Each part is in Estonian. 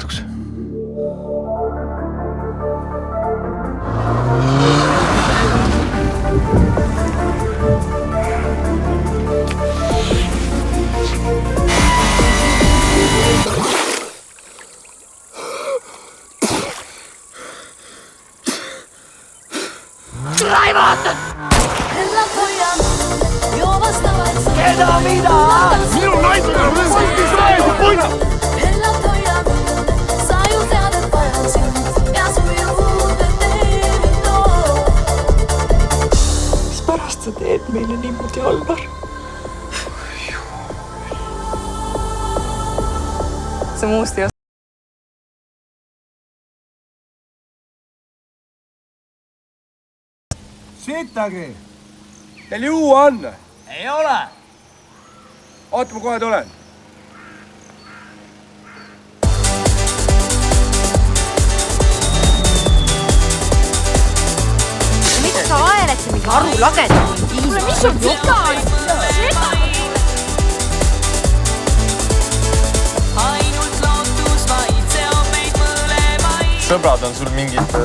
õhtuks. Keda mida? Minu naisega võttis raedu poina! Mis pärast sa teed meile niimoodi, Alvar? See muust ei oska. Sitagi! Teil juua on? Ei ole! Oota, ma kohe tulen. Mida sa aeled see mingi arulageda? Kuule, mis sul viga on? Sõbrad on sul mingid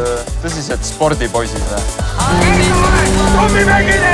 tõsised spordipoisid või? Tommi Mäkine!